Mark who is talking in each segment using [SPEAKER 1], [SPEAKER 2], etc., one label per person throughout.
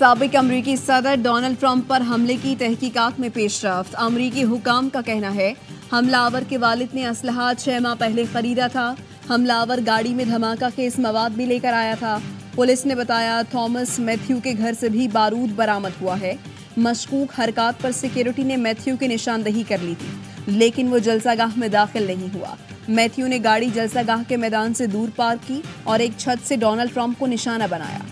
[SPEAKER 1] साबिक अमरीकी सदर डोनाल्ड ट्रंप पर हमले की तहकीकात में पेशरफ्त। अमरीकी हुकाम का कहना है हमलावर के वालिद ने असलहा 6 माह पहले खरीदा था। हमलावर गाड़ी में धमाका खेज मवाद भी लेकर आया था। पुलिस ने बताया थॉमस मैथ्यू के घर से भी बारूद बरामद हुआ है। मशकूक हरकत पर सिक्योरिटी ने मैथ्यू की निशानदही कर ली थी, लेकिन वो जलसागाह में दाखिल नहीं हुआ। मैथ्यू ने गाड़ी जलसागाह के मैदान से दूर पार्क की और एक छत से डोनाल्ड ट्रंप को निशाना बनाया।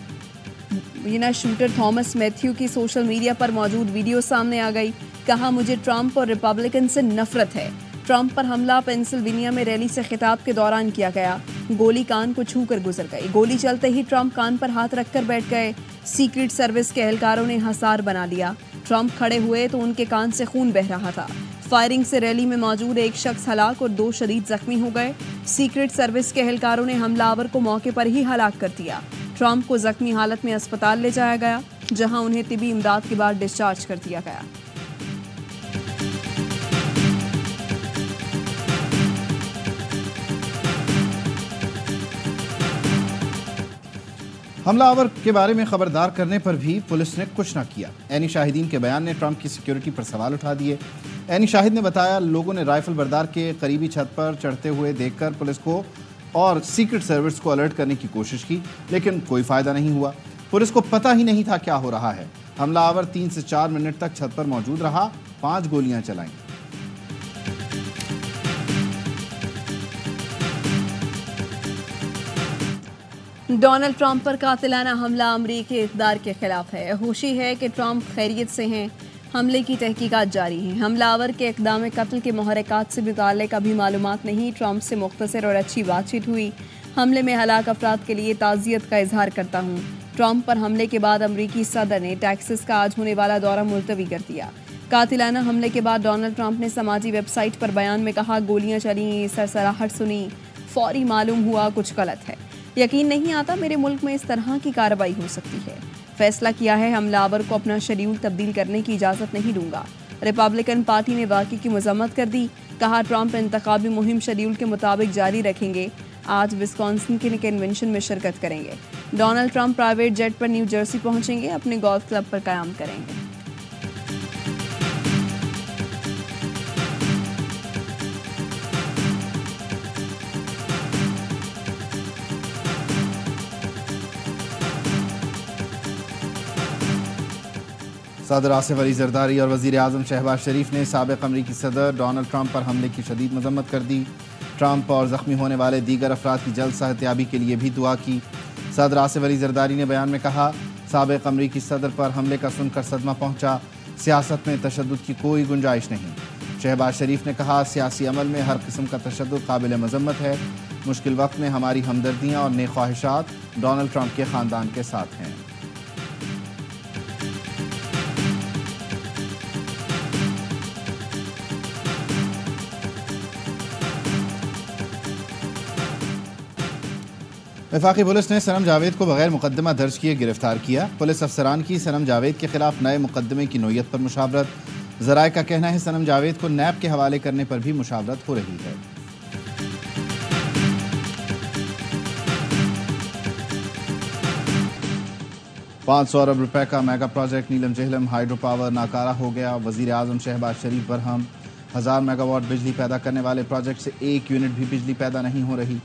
[SPEAKER 1] बिना शूटर थॉमस मैथ्यू की सोशल मीडिया पर मौजूद वीडियो सामने आ गई। कहा, मुझे ट्रंप और रिपब्लिकन से नफरत है। ट्रंप पर हमला पेंसिल्वेनिया में रैली से खिताब के दौरान किया गया। गोली कान को छूकर गुजर गई। गोली चलते ही ट्रंप कान पर हाथ रखकर बैठ गए। सीक्रेट सर्विस के एहलकारों ने हसार बना लिया। ट्रंप खड़े हुए तो उनके कान से खून बह रहा था। फायरिंग से रैली में मौजूद एक शख्स हलाक और 2 शदीद जख्मी हो गए। सीक्रेट सर्विस के एहलकारों ने हमलावर को मौके पर ही हलाक कर दिया। ट्रंप को जख्मी हालत में अस्पताल ले जाया गया, जहां उन्हें तिबी इमदाद के बाद डिस्चार्ज कर दिया गया।
[SPEAKER 2] हमलावर के बारे में खबरदार करने पर भी पुलिस ने कुछ न किया। ऐनी शाहिदीन के बयान ने ट्रंप की सिक्योरिटी पर सवाल उठा दिए। ऐनी शाहिद ने बताया, लोगों ने राइफल बरदार के करीबी छत पर चढ़ते हुए देखकर पुलिस को और सीक्रेट सर्विस को अलर्ट करने की कोशिश की, लेकिन कोई फायदा नहीं हुआ। पुलिस को पता ही नहीं था क्या हो रहा है। हमलावर 3 से 4 मिनट तक छत पर मौजूद रहा, 5 गोलियां चलाईं।
[SPEAKER 1] डोनाल्ड ट्रंप पर कातिलाना हमला अमरीकी इक़्तिदार के खिलाफ है। खुशी है कि ट्रंप खैरियत से हैं। हमले की तहकीकात जारी है। हमलावर के इक़दाम कत्ल के मुहर्रिकात से मुताल्लिक़ अभी मालूमात नहीं। ट्रंप से मुख्तसर और अच्छी बातचीत हुई। हमले में हलाक अफराद के लिए ताज़ियत का इजहार करता हूँ। ट्रंप पर हमले के बाद अमरीकी सदर ने टेक्सास का आज होने वाला दौरा मुलतवी कर दिया। कातिलाना हमले के बाद डोनाल्ड ट्रंप ने समाजी वेबसाइट पर बयान में कहा, गोलियां चली, सरसराहट सुनी, फौरी मालूम हुआ कुछ गलत है। यकीन नहीं आता मेरे मुल्क में इस तरह की कार्रवाई हो सकती है। फैसला किया है हमलावर को अपना शेड्यूल तब्दील करने की इजाज़त नहीं दूंगा। रिपब्लिकन पार्टी ने वाक़ई की मज़म्मत कर दी। कहा, ट्रंप इंतखाबी मुहिम शेड्यूल के मुताबिक जारी रखेंगे। आज विस्कॉन्सिन के कन्वेंशन में शिरकत करेंगे। डोनाल्ड ट्रंप प्राइवेट जेट पर न्यू जर्सी पहुंचेंगे, अपने गोल्फ क्लब पर क़याम करेंगे।
[SPEAKER 2] सदर आसिफ अली जरदारी और वज़ीर आज़म शहबाज शरीफ ने साबिक़ अमरीकी सदर डोनाल्ड ट्रंप पर हमले की शदीद मज़म्मत कर दी। ट्रंप और ज़ख्मी होने वाले दीगर अफराद की जल्द सेहतयाबी के लिए भी दुआ की। सदर आसिफ अली जरदारी ने बयान में कहा, साबिक़ अमरीकी सदर पर हमले का सुनकर सदमा पहुंचा। सियासत में तशद्दुद की कोई गुंजाइश नहीं। शहबाज शरीफ ने कहा, सियासी अमल में हर किस्म का तशद्दुद काबिल मज़म्मत है। मुश्किल वक्त में हमारी हमदर्दियाँ और नेक ख्वाहिशात डोनाल्ड ट्रंप के ख़ानदान के साथ हैं। वफाकी पुलिस ने सनम जावेद को बगैर मुकदमा दर्ज किए गिरफ्तार किया। पुलिस अफसरान की सनम जावेद के खिलाफ नए मुकदमे की नोयत पर मुशावरत। ज़राए का कहना है सनम जावेद को नैब के हवाले करने पर भी मुशावरत हो रही है। 500 अरब रुपए का मेगा प्रोजेक्ट नीलम जहलम हाइड्रो पावर नाकारा हो गया। वज़ीर आज़म शहबाज शरीफ बरहम। 1000 मेगावाट बिजली पैदा करने वाले प्रोजेक्ट से 1 यूनिट भी बिजली पैदा नहीं हो रही।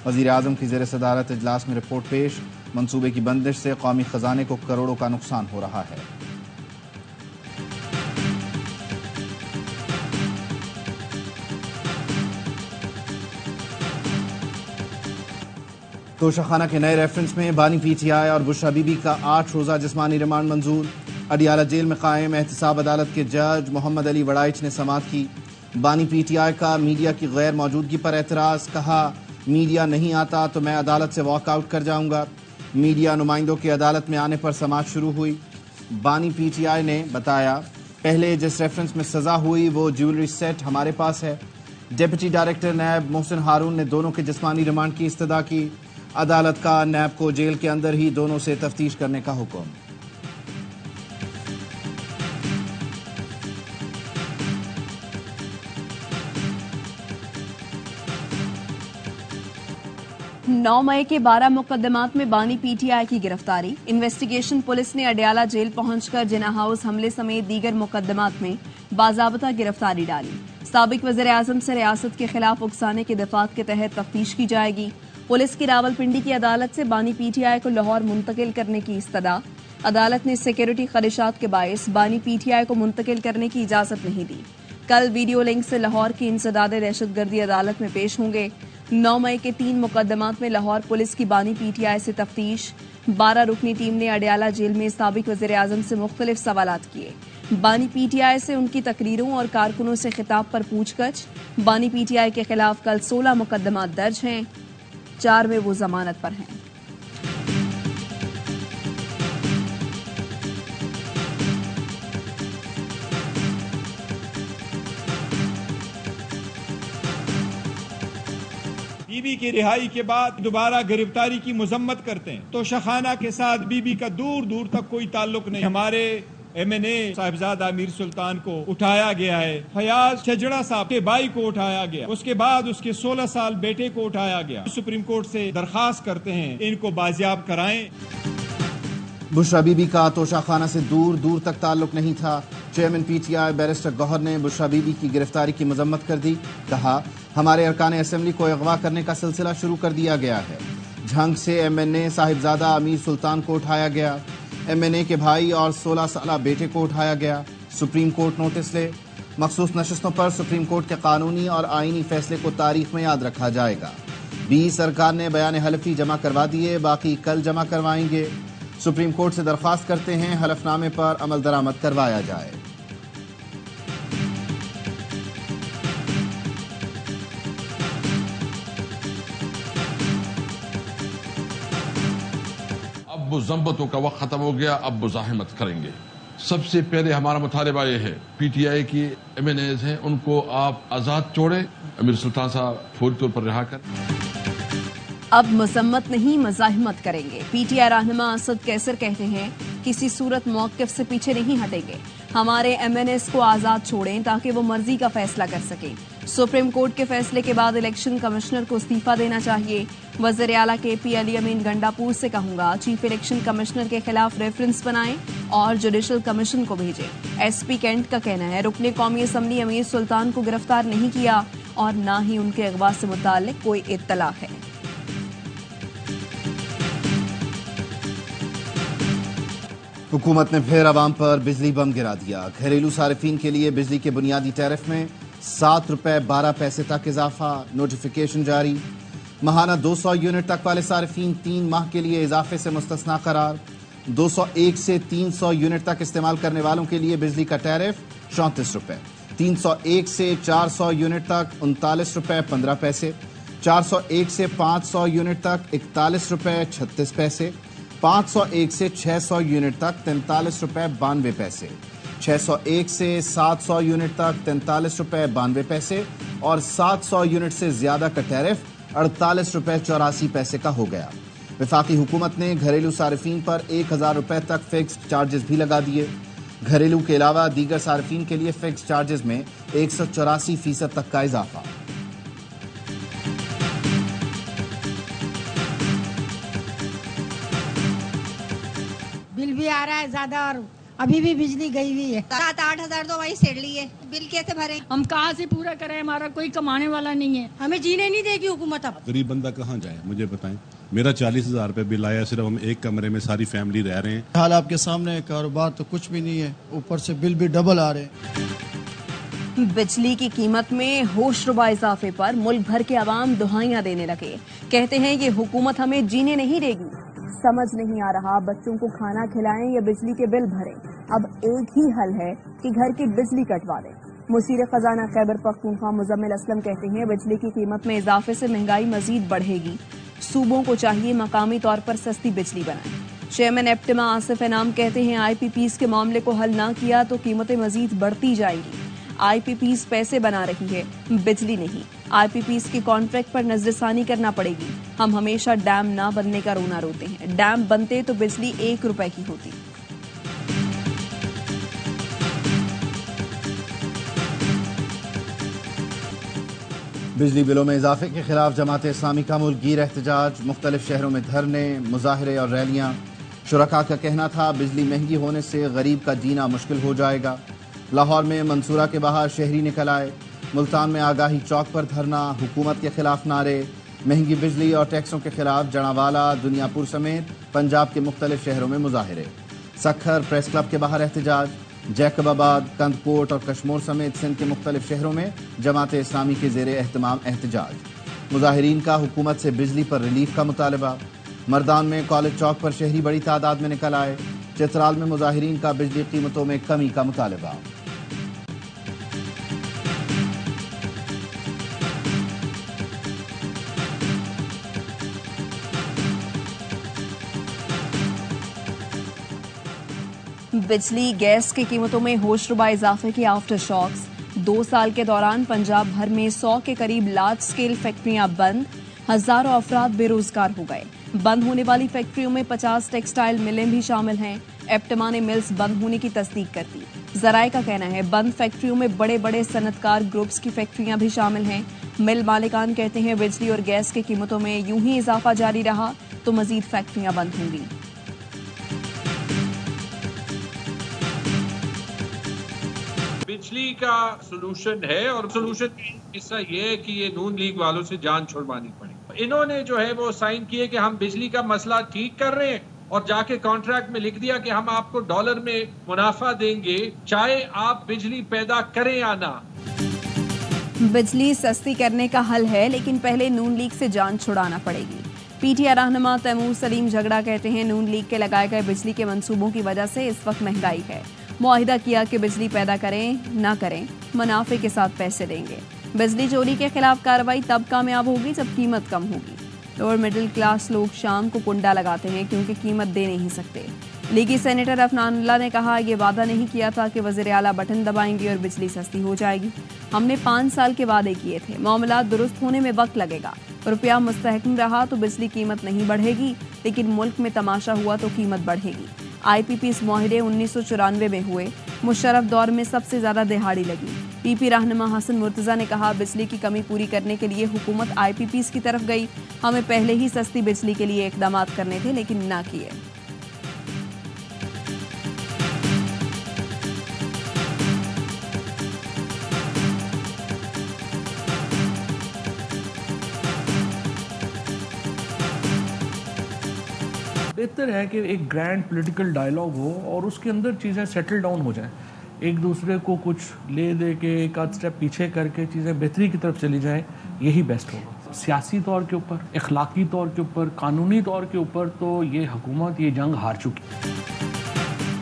[SPEAKER 2] वज़ीर आज़म की ज़ेर सदारत इजलास में रिपोर्ट पेश। मंसूबे की बंदिश से कौमी ख़जाने को करोड़ों का नुकसान हो रहा है। तोशाखाना के नए रेफरेंस में बानी PTI और बुशरा बीबी का 8 रोज़ा जिस्मानी रिमांड मंजूर। अडियाला जेल में कायम एहतसाब अदालत के जज मोहम्मद अली वड़ाइच ने समाअत की। बानी PTI का मीडिया की गैर मौजूदगी पर एतराज़। कहा, मीडिया नहीं आता तो मैं अदालत से वॉकआउट कर जाऊंगा। मीडिया नुमाइंदों की अदालत में आने पर समाअत शुरू हुई। बानी PTI ने बताया, पहले जिस रेफरेंस में सज़ा हुई वो ज्वेलरी सेट हमारे पास है। डिप्टी डायरेक्टर नैब मोहसिन हारून ने दोनों के जिस्मानी रिमांड की इस्तदा की। अदालत का नैब को जेल के अंदर ही दोनों से तफ्तीश करने का हुक्म।
[SPEAKER 1] 9 मई के 12 मुकदमात में बानी पीटीआई की गिरफ्तारी। इन्वेस्टिगेशन पुलिस ने अडयाला जेल पहुंचकर जिना हाउस हमले समेत दीगर मुकदमात में बाज़ाब्ता गिरफ्तारी डाली। साबिक वज़ीर आज़म से रियासत के खिलाफ उकसाने के दफात के तहत तफ्तीश की जाएगी। पुलिस की रावलपिंडी की अदालत से बानी पीटीआई को लाहौर मुंतकिल करने की इस्तदा। अदालत ने सिक्योरिटी खदशात के बायस बानी पीटीआई को मुंतकिल करने की इजाजत नहीं दी। कल वीडियो लिंक से लाहौर की इंसदाद दहशतगर्दी अदालत में पेश होंगे। 9 मई के 3 मुकदमात में लाहौर पुलिस की बानी पीटीआई से तफ्तीश। 12 रुकनी टीम ने अडयाला जेल में साबिक वज़ीर आज़म से मुख्तलिफ सवालात किए। बानी पीटीआई से उनकी तकरीरों और कारकुनों से खिताब पर पूछगछ। बानी पीटीआई के खिलाफ कल 16 मुकदमात दर्ज हैं, 4 में वो जमानत पर हैं।
[SPEAKER 3] बीबी की रिहाई के बाद दोबारा गिरफ्तारी की मजम्मत करते हैं तो शखाना के साथ बीबी का दूर दूर तक कोई ताल्लुक नहीं। हमारे MNA साहिबजादा अमीर सुल्तान को उठाया गया है, फयाज छजड़ा साहब के भाई को उठाया गया, उसके बाद उसके 16 साल बेटे को उठाया गया। सुप्रीम कोर्ट से दरखास्त करते हैं इनको बाजियाब कराएं।
[SPEAKER 2] बुशरा बीबी का तोशा खाना से दूर दूर तक ताल्लुक नहीं था। चेयरमैन PTI बैरिस्टर गौहर ने बुशरा बीबी की गिरफ्तारी की मजम्मत कर दी। कहा, हमारे अरकान असेंबली को अगवा करने का सिलसिला शुरू कर दिया गया है। झंग से MNA साहिबजादा अमीर सुल्तान को उठाया गया, MNA के भाई और 16 साला बेटे को उठाया गया। सुप्रीम कोर्ट नोटिस ले। मखसूस नशस्तों पर सुप्रीम कोर्ट के कानूनी और आईनी फैसले को तारीख में याद रखा जाएगा। 20 सरकार ने बयान हलफी जमा करवा दिए, बाकी कल जमा करवाएंगे। सुप्रीम कोर्ट से दरख्वास्त करते हैं हलफनामे पर अमल दरामद करवाया जाए।
[SPEAKER 4] अब मुज़म्मतों का वक्त खत्म हो गया, अब मुज़ाहिमत करेंगे। सबसे पहले हमारा मुतालिबा ये है, PTI की MNAs हैं उनको आप आज़ाद छोड़ें, अमीर सुल्तान साहब फौरी तौर पर रिहा करें।
[SPEAKER 1] अब मजम्मत नहीं मज़ाहिमत करेंगे। PTI रहनुमा असद कैसर कहते हैं, किसी सूरत मौक़िफ़ से पीछे नहीं हटेंगे। हमारे MNAs को आज़ाद छोड़ें ताकि वो मर्जी का फैसला कर सकें। सुप्रीम कोर्ट के फैसले के बाद इलेक्शन कमिश्नर को इस्तीफा देना चाहिए। वज़ीर आला KP अली अमीन गंडापुर से कहूंगा, चीफ इलेक्शन कमिश्नर के खिलाफ रेफरेंस बनाएं और जुडिशल कमीशन को भेजें। SP कैंट का कहना है, रुकने कौमी असम्बली अमीर सुल्तान को गिरफ्तार नहीं किया और न ही उनके अगवा से मुताल्लिक कोई इत्तला है।
[SPEAKER 2] हुकूमत ने फिर आवाम पर बिजली बम गिरा दिया। घरेलू सारिफीन के लिए बिजली के बुनियादी टैरिफ में 7 रुपए 12 पैसे तक इजाफा। नोटिफिकेशन जारी। माहाना 200 यूनिट तक वाले सारिफीन 3 माह के लिए इजाफे से मुस्तस्ना करार। 201 से 300 यूनिट तक इस्तेमाल करने वालों के लिए बिजली का टैरिफ 34 रुपए। 301 से 400 यूनिट तक 39 रुपए 15 पैसे। 401 से 500 यूनिट तक 41 रुपए 36 पैसे। 501 से 600 यूनिट तक 43 रुपए 92 पैसे। 601 से 700 यूनिट तक 43 रुपए 92 पैसे और 700 यूनिट से ज्यादा का टैरिफ 48 रुपए 84 पैसे का हो गया। वफाकी हुकूमत ने घरेलू सारिफीन पर 1000 रुपए तक फिक्स्ड चार्जेस भी लगा दिए। घरेलू के अलावा दीगर सारिफीन के लिए फिक्स्ड चार्जेस में 184% तक का इजाफा।
[SPEAKER 5] बिल भी आ रहा है ज्यादा और अभी भी बिजली गई हुई है।
[SPEAKER 6] 7-8 हजार तो वही सेड़ ली है, बिल कैसे भरे?
[SPEAKER 5] हम कहाँ से पूरा करें, हमारा कोई कमाने वाला नहीं है, हमें जीने नहीं देगी हुकूमत। अब
[SPEAKER 7] गरीब बंदा कहाँ जाए, मुझे बताएं। मेरा 40,000 रुपये बिल आया, सिर्फ हम एक कमरे में सारी फैमिली रह रहे हैं।
[SPEAKER 8] हाल आपके सामने, कारोबार तो कुछ भी नहीं है, ऊपर से बिल भी डबल आ रहे हैं।
[SPEAKER 1] बिजली की कीमत में होशरुबा इजाफे पर मुल्क भर के अवाम दुहाइयां देने लगे। कहते हैं ये हुकूमत हमें जीने नहीं देगी। समझ नहीं आ रहा बच्चों को खाना खिलाएं या बिजली के बिल भरें। अब एक ही हल है कि घर की बिजली कटवा दें। मुसीर खजाना खैबर पख्तूनख्वा मुजम्मिल असलम कहते हैं, बिजली की कीमत में इजाफे से महंगाई मजीद बढ़ेगी। सूबों को चाहिए मकामी तौर पर सस्ती बिजली बनाएं। चेयरमैन एप्टिमा आसिफ इनाम कहते हैं, IPPs के मामले को हल ना किया तो कीमतें मजीद बढ़ती जाएंगी। IPPs पैसे बना रही है, बिजली नहीं। IPPs के कॉन्ट्रैक्ट पर नजरसानी करना पड़ेगी। हम हमेशा डैम ना बनने का रोना रोते हैं, डैम बनते तो बिजली 1 रुपए की होती।
[SPEAKER 2] बिजली बिलों में इजाफे के खिलाफ जमात इस्लामी का मुल्कगीर एहतजाज, मुख्तलिफ शहरों में धरने, मुजाहरे और रैलियाँ। शुरका का कहना था बिजली महंगी होने से गरीब का जीना मुश्किल हो जाएगा। लाहौर में मंसूरा के बाहर शहरी निकल आए। मुल्तान में आगाही चौक पर धरना, हुकूमत के खिलाफ नारे, महंगी बिजली और टैक्सों के खिलाफ जनावाला, दुनियापुर समेत पंजाब के मुख्तलिफ शहरों में मुजाहरे। सखर प्रेस क्लब के बाहर एहतजाज, जैकबाबाद, कंदकोट और कश्मीर समेत सिंध के मुख्तलिफ शहरों में जमात इस्लामी के ज़ेरे एहतमाम एहतजाज। मुजाहिरीन का हुकूमत से बिजली पर रिलीफ का मुतालबा। मर्दान में कॉलेज चौक पर शहरी बड़ी तादाद में निकल आए। चित्राल में मुजाहिरीन का बिजली कीमतों में कमी का मुतालबा।
[SPEAKER 1] बिजली गैस की कीमतों में होशरुबा इजाफे के आफ्टर शॉक्स। 2 साल के दौरान पंजाब भर में 100 के करीब लार्ज स्केल फैक्ट्रियां बंद, हजारों अफराद बेरोजगार हो गए। बंद होने वाली फैक्ट्रियों में 50 टेक्सटाइल मिलें भी शामिल हैं। एप्टमा ने मिल्स बंद होने की तस्दीक कर दी। जराए का कहना है बंद फैक्ट्रियों में बड़े बड़े सनतकार ग्रुप्स की फैक्ट्रियां भी शामिल हैं। मिल मालिकान कहते हैं बिजली और गैस की कीमतों में यूं ही इजाफा जारी रहा तो मजीद फैक्ट्रियां बंद होंगी।
[SPEAKER 9] बिजली का सोल्यूशन है और सोल्यूशन हिस्सा ये है कि ये नून लीग वालों से जान छुड़वानी पड़ी। इन्होंने जो है वो साइन किए कि हम बिजली का मसला ठीक कर रहे हैं और जाके कॉन्ट्रैक्ट में लिख दिया कि हम आपको डॉलर में मुनाफा देंगे चाहे आप बिजली पैदा करें या ना।
[SPEAKER 1] बिजली सस्ती करने का हल है लेकिन पहले नून लीग से जान छुड़ाना पड़ेगी। पीटीआई रहनुमा तैमूर सलीम झगड़ा कहते हैं नून लीग के लगाए गए बिजली के मंसूबों की वजह से इस वक्त महंगाई है। मुआहिदा किया कि बिजली पैदा करें ना करें मुनाफे के साथ पैसे देंगे। बिजली चोरी के खिलाफ कार्रवाई तब कामयाब होगी जब कीमत कम होगी। लोअर मिडिल क्लास लोग शाम को कुंडा लगाते हैं क्योंकि कीमत दे नहीं सकते। लीगी सेनेटर अफनानुल्लाह ने कहा ये वादा नहीं किया था कि वज़ीर आला बटन दबाएंगे और बिजली सस्ती हो जाएगी। हमने 5 साल के वादे किए थे। मामलात दुरुस्त होने में वक्त लगेगा। रुपया मुस्तहकम रहा तो बिजली कीमत नहीं बढ़ेगी, लेकिन मुल्क में तमाशा हुआ तो कीमत बढ़ेगी। IPP's मुआहदे 1994 में हुए। मुशर्रफ दौर में सबसे ज्यादा दिहाड़ी लगी। PP रहनुमा हसन मुर्तजा ने कहा बिजली की कमी पूरी करने के लिए हुकूमत IPP's की तरफ गई। हमें पहले ही सस्ती बिजली के लिए इकदाम करने थे लेकिन ना किए।
[SPEAKER 10] बेहतर है कि एक ग्रैंड पॉलिटिकल डायलॉग हो और उसके अंदर चीज़ें सेटल डाउन हो जाएं। एक दूसरे को कुछ ले दे के एक आध स्टेप पीछे करके चीज़ें बेहतरी की तरफ चली जाएं, यही बेस्ट होगा। सियासी तौर के ऊपर, अखलाकी तौर के ऊपर, कानूनी तौर के ऊपर तो ये हुकूमत ये जंग हार चुकी।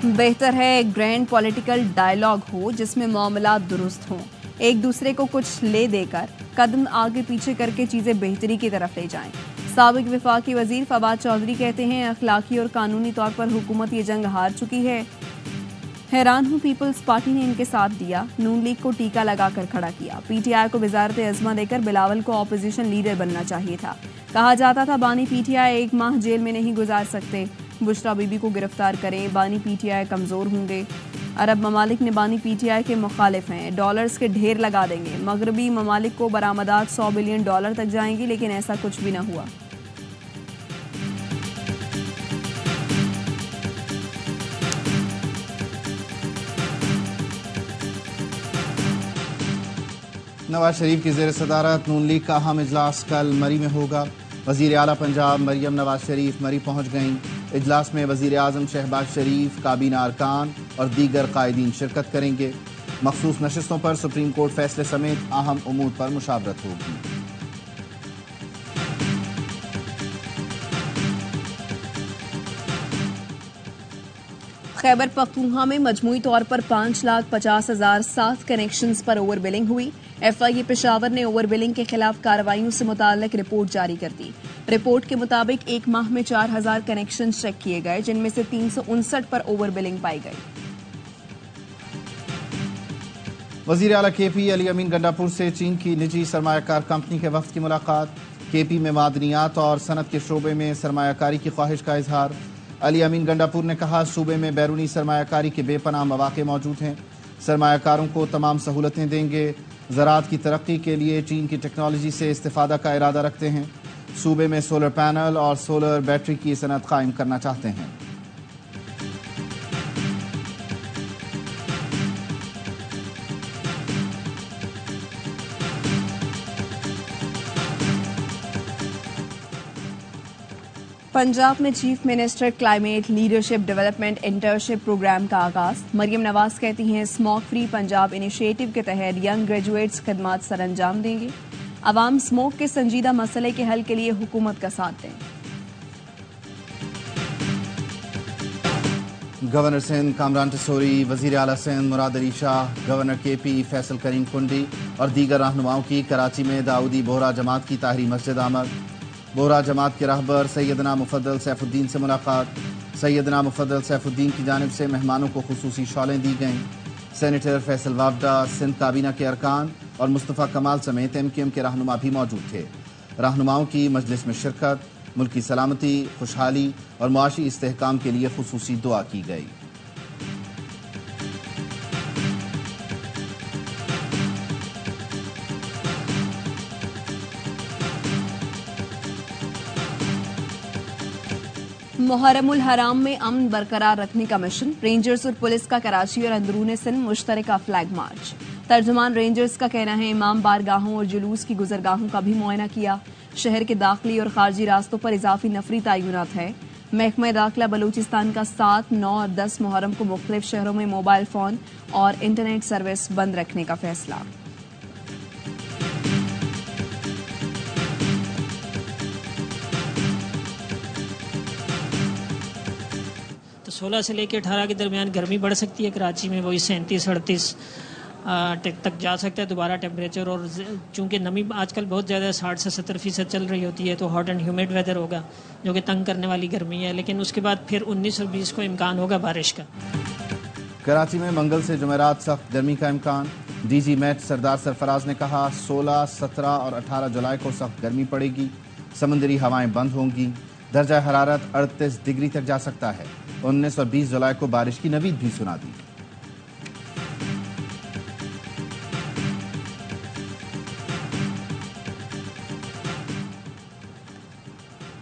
[SPEAKER 1] बेहतर है एक ग्रैंड पॉलिटिकल डायलॉग हो जिसमें मामलात दुरुस्त हों। एक दूसरे को कुछ ले देकर कदम आगे पीछे करके चीज़ें बेहतरी की तरफ ले जाएं। साबिक वफाकी वजीर फवाद चौधरी कहते हैं अखलाकी और कानूनी तौर पर हुकूमत ये जंग हार चुकी है। हैरान हूँ पीपल्स पार्टी ने इनके साथ दिया, नून लीग को टीका लगाकर खड़ा किया। PTI को वजारत अज़मा देकर बिलावल को ऑपोजिशन लीडर बनना चाहिए था। कहा जाता था बानी PTI 1 माह जेल में नहीं गुजार सकते। बुशरा बीबी को गिरफ्तार करें, बानी PTI कमज़ोर होंगे। अरब ममालिक ने बानी PTI के मुखालिफ हैं, डॉलर्स के ढेर लगा देंगे। मगरबी ममालिक को बरामदात $100 बिलियन तक जाएंगी, लेकिन ऐसा कुछ भी न हुआ।
[SPEAKER 2] नवाज शरीफ की ज़ेर सदारत नून लीग का अहम इजलास कल मरी में होगा। वज़ीर आला पंजाब मरियम नवाज शरीफ मरी पहुँच गईं। इजलास में वज़ीर आज़म शहबाज शरीफ, काबीना अरकान और दीगर कायदीन शिरकत करेंगे। मखसूस नशिस्तों पर सुप्रीम कोर्ट फैसले समेत अहम उमूर पर मुशावरत होगी।
[SPEAKER 1] खैबर पख्तूनख्वा में मजमूई तौर पर 5,50,007 कनेक्शंस पर ओवर बिलिंग हुई। FIA पेशावर ने ओवर बिलिंग के खिलाफ कार्रवाइयों से मुताल्लिक रिपोर्ट जारी कर दी। रिपोर्ट के मुताबिक एक माह में 4,000 कनेक्शन चेक किए गए, जिनमें से 359 पर ओवर बिलिंग पाई गई।
[SPEAKER 2] वज़ीर आला KP अली अमीन गंडापुर से चीन की निजी सरमायाकार कंपनी के वफ्द की मुलाकात। KP में मादनियात और सनत के शोबे में सरमायाकारी की ख्वाहिश का इजहार। अली अमीन गंडापुर ने कहा सूबे में बैरूनी सरमायाकारी के बेपनाह मौके मौजूद हैं, सरमायाकारों को तमाम सहूलतें देंगे। ज़राअत की तरक्की के लिए चीन की टेक्नोलॉजी से इस्तिफादा का इरादा रखते हैं। सूबे में सोलर पैनल और सोलर बैटरी की सनत कायम करना चाहते हैं।
[SPEAKER 1] पंजाब में chief minister climate leadership development internship programme का आगाज। मरियम नवाज कहती हैं स्मोक फ्री पंजाब इनिशिएटिव के तहत यंग ग्रेजुएट्स खिदमात सर अंजाम देंगे। अवाम स्मोक के संजीदा मसले के हल के लिए हुकूमत का साथ दें।
[SPEAKER 2] गवर्नर सिंध कामरान टसोरी, वजीर आला सिंध मुराद अली शाह, गवर्नर KP फैसल करीम कुंडी और दीगर रहनुमाओं की कराची में दाऊदी बोहरा जमात की ताहरी मस्जिद आमद। बोहरा जमात के रहबर सैयदना मुफद्दल सैफुद्दीन से मुलाकात। सैयदना मुफद्दल सैफुद्दीन की जानिब से मेहमानों को खुसूसी शॉलें दी गईं। सेनेटर फैसल वावडा, सिंध काबीना के अरकान और मुस्तफ़ा कमाल समेत MKM के रहनुमा भी मौजूद थे। रहनुमाओं की मजलिस में शिरकत, मुल्क की सलामती, खुशहाली और मुआशी इस्तेहकाम के लिए खुसूसी दुआ की गई।
[SPEAKER 1] मुहर्रमुल हराम में अमन बरकरार रखने का मिशन। रेंजर्स और पुलिस का कराची और अंदरूनी सिंध मुश्तरका फ्लैग मार्च। तर्जुमान रेंजर्स का कहना है इमाम बारगाहों और जुलूस की गुजरगाहों का भी मुआयना किया। शहर के दाखिली और खारजी रास्तों पर इजाफी नफरी तयनात है। महकमा दाखिला बलूचिस्तान का 7, 9 और 10 मुहर्रम को मुख्तलिफ शहरों में मोबाइल फोन और इंटरनेट सर्विस बंद रखने का फैसला।
[SPEAKER 11] तो 16 से लेकर 18 के दरमियान गर्मी बढ़ सकती है। कराची में वही 37-38 तक जा सकता है दोबारा टेम्परेचर। और चूंकि नमी आजकल बहुत ज़्यादा 60 से 70% चल रही होती है तो हॉट एंड ह्यूमिड वेदर होगा जो कि तंग करने वाली गर्मी है। लेकिन उसके बाद फिर 19 और 20 को इम्कान होगा बारिश का।
[SPEAKER 2] कराची में मंगल से जुमेरात सख्त गर्मी का इम्कान। DG मेट सरदार सरफराज ने कहा 16, 17 और 18 जुलाई को सख्त गर्मी पड़ेगी। समंदरी हवाएं बंद होंगी। दर्जा हरारत 38 डिग्री तक जा सकता है। 19 और 20 जुलाई को बारिश की नवीद भी सुना दी।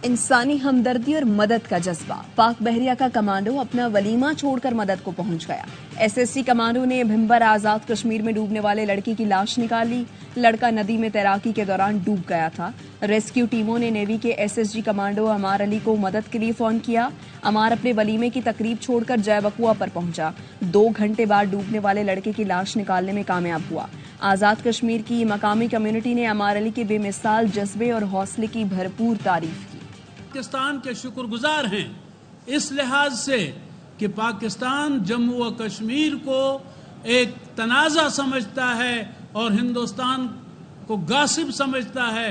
[SPEAKER 1] इंसानी हमदर्दी और मदद का जज्बा। पाक बहरिया का कमांडो अपना वलीमा छोड़कर मदद को पहुंच गया। SST कमांडो ने भिम्बर आजाद कश्मीर में डूबने वाले लड़की की लाश निकाली। लड़का नदी में तैराकी के दौरान डूब गया था। रेस्क्यू टीमों ने नेवी के SSG कमांडो अमार अली को मदद के लिए फोन किया। अमार अपने वलीमे की तकरीब छोड़कर जय बकुआ पर पहुंचा। 2 घंटे बाद डूबने वाले लड़के की लाश निकालने में कामयाब हुआ। आजाद कश्मीर की मकामी कम्युनिटी ने अमार अली के बेमिसाल जज्बे और हौसले की भरपूर तारीफ की।
[SPEAKER 12] पाकिस्तान के शुक्रगुजार हैं इस लिहाज से कि पाकिस्तान जम्मू व कश्मीर को एक तनाज़ा समझता है और हिंदुस्तान को गासिब समझता है।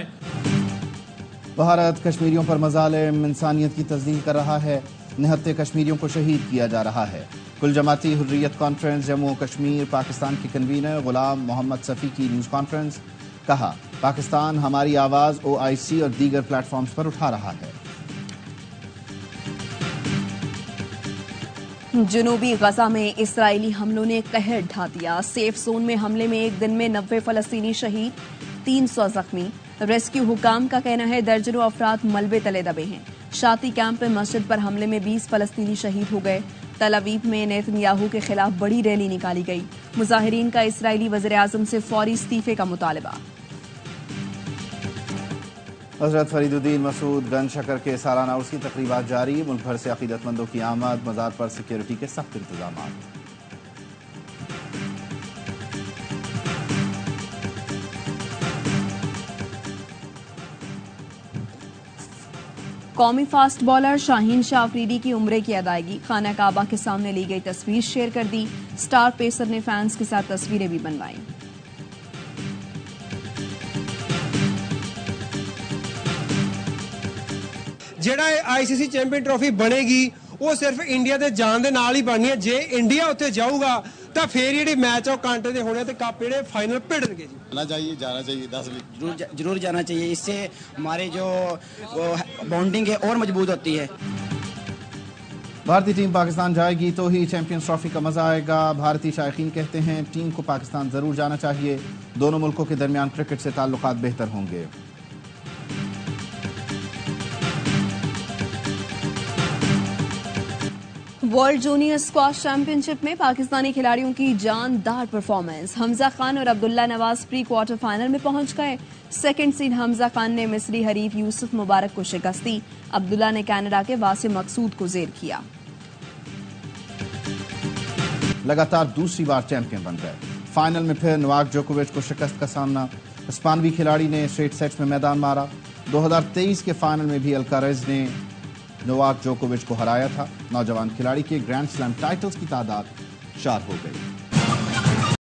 [SPEAKER 2] भारत कश्मीरियों पर मज़ालिम इंसानियत की तस्दीक कर रहा है। निहत्ते कश्मीरियों को शहीद किया जा रहा है। कुल जमाती हुर्रियत कॉन्फ्रेंस जम्मू कश्मीर पाकिस्तान के कन्वीनर गुलाम मोहम्मद सफ़ी की न्यूज़ कॉन्फ्रेंस। कहा पाकिस्तान हमारी आवाज़ OIC और दीगर प्लेटफॉर्म्स पर उठा रहा है।
[SPEAKER 1] जनूबी गजा में इसराइली हमलों ने कहर ढा दिया। सेफ जोन में हमले में एक दिन में 90 फलस्तीनी शहीद, 300 जख्मी। रेस्क्यू हुकाम का कहना है दर्जनों अफराद मलबे तले दबे हैं। शाती कैंप में मस्जिद पर हमले में 20 फलस्तीनी शहीद हो गए। तल अवीव में नेतन्याहू के खिलाफ बड़ी रैली निकाली गई। मुजाहिरीन का इसराइली वज़ीर आज़म से फौरी इस्तीफे का मुतालबा।
[SPEAKER 2] हज़रत फरीदुद्दीन मसूद गंज शकर के सालाना उर्स की तकरीबात जारी। मुल्क भर से अकीदतमंदों की आमद। मज़ार पर सिक्योरिटी के सख्त इंतजाम।
[SPEAKER 1] कौमी फास्ट बॉलर शाहीन शाह अफरीदी की उम्रे की अदायगी। खाना काबा के सामने ली गई तस्वीर शेयर कर दी। स्टार पेसर ने फैंस के साथ तस्वीरें भी बनवाई।
[SPEAKER 13] ਜਿਹੜਾ ICC ਚੈਂਪੀਅਨ ਟਰਾਫੀ ਬਣੇਗੀ ਉਹ ਸਿਰਫ ਇੰਡੀਆ ਦੇ ਜਾਣ ਦੇ ਨਾਲ ਹੀ ਬਣਨੀ ਹੈ। ਜੇ ਇੰਡੀਆ ਉੱਥੇ ਜਾਊਗਾ ਤਾਂ ਫੇਰ ਜਿਹੜੇ ਮੈਚ ਆ ਉਹ ਕਾਂਟੇ ਦੇ ਹੋਣੇ ਤੇ ਕੱਪ ਜਿਹੜੇ ਫਾਈਨਲ ਭਿੜਨਗੇ ਜੀ।
[SPEAKER 14] जाना चाहिए 10 जरूर जाना चाहिए। इससे हमारे जो बॉन्डिंग है और मजबूत होती है।
[SPEAKER 2] भारतीय टीम पाकिस्तान जाएगी तो ही चैंपियंस ट्रॉफी का मजा आएगा। भारतीय शायकीन कहते हैं टीम को पाकिस्तान जरूर जाना चाहिए। दोनों मुल्कों के दरमियान क्रिकेट से ताल्लुकात बेहतर होंगे।
[SPEAKER 1] वर्ल्ड जूनियर स्क्वाश चैंपियनशिप में पाकिस्तानी खिलाड़ियों की जानदार परफॉर्मेंस। हमजा खान और Abdullah Nawaz pre quarter final में पहुंच गए। सेकंड सीड हमजा खान ने मिस्री हरीफ यूसुफ मुबारक को शिकस्त दी। अब्दुल्ला ने कनाडा के वासिम मकसूद को जेर किया।
[SPEAKER 2] लगातार दूसरी बार चैंपियन बन गए। फाइनल में फिर नोवाक जोकोविच को शिकस्त का सामना। स्पेनी खिलाड़ी ने स्ट्रेट सेट्स में मैदान मारा। 2023 के फाइनल में भी अल्कारेज ने नोवाक जोकोविच को हराया था। नौजवान खिलाड़ी के ग्रैंड स्लैम टाइटल्स की तादाद 4 हो गई।